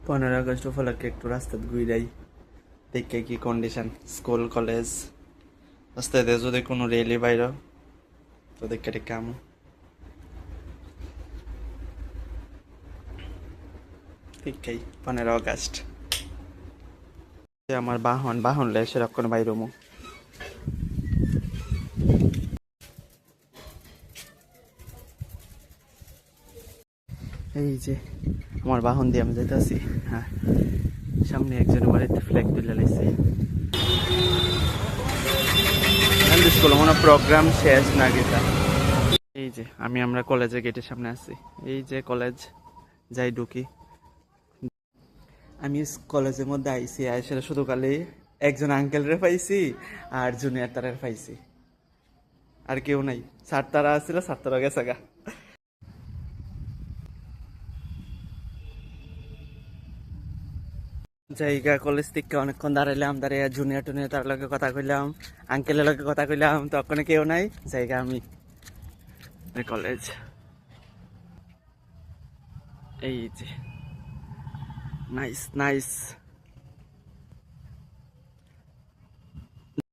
15 August উপলক্ষে একটু রাস্তায় ঘুরাই, দেখে কি কন্ডিশন স্কুল কলেজ রাস্তায় যদি কোনো রেলি বাইর তো দেখে ঠিক কাম ঠিকই 15 আগস্ট আমার বাহন বাহন লে সেরকম বাইরমু। এই যে আমার বাহন দিয়ে আমি যেতেছি। হ্যাঁ, সামনে একজন বাড়িতে ফ্ল্যাগ তুলে লাইছে। স্কুল মনে প্রোগ্রাম শেষ না গেতা। এই যে আমরা কলেজের গেটের সামনে আছি। এই যে কলেজ যাই ঢুকি। আমি কলেজের মধ্যে আইসি, আইসে শুধু খালি একজন আঙ্কেলরে পাইছি আর জুনিয়র তারের পাইছি, আর কেউ নাই। স্যার তারা আসছিল, স্যার তারা গেছে গা। জায়গা কলেজ থেকে অনেকক্ষণ দাঁড়াইলাম, দাঁড়িয়ে জুনিয়র টুনিয়র তার লগে কথা কইলাম, আঙ্কেলের লগে কথা কইলাম, তখন কেউ নাই। জায়গা আমি কলেজ। এই যে নাইস নাইস।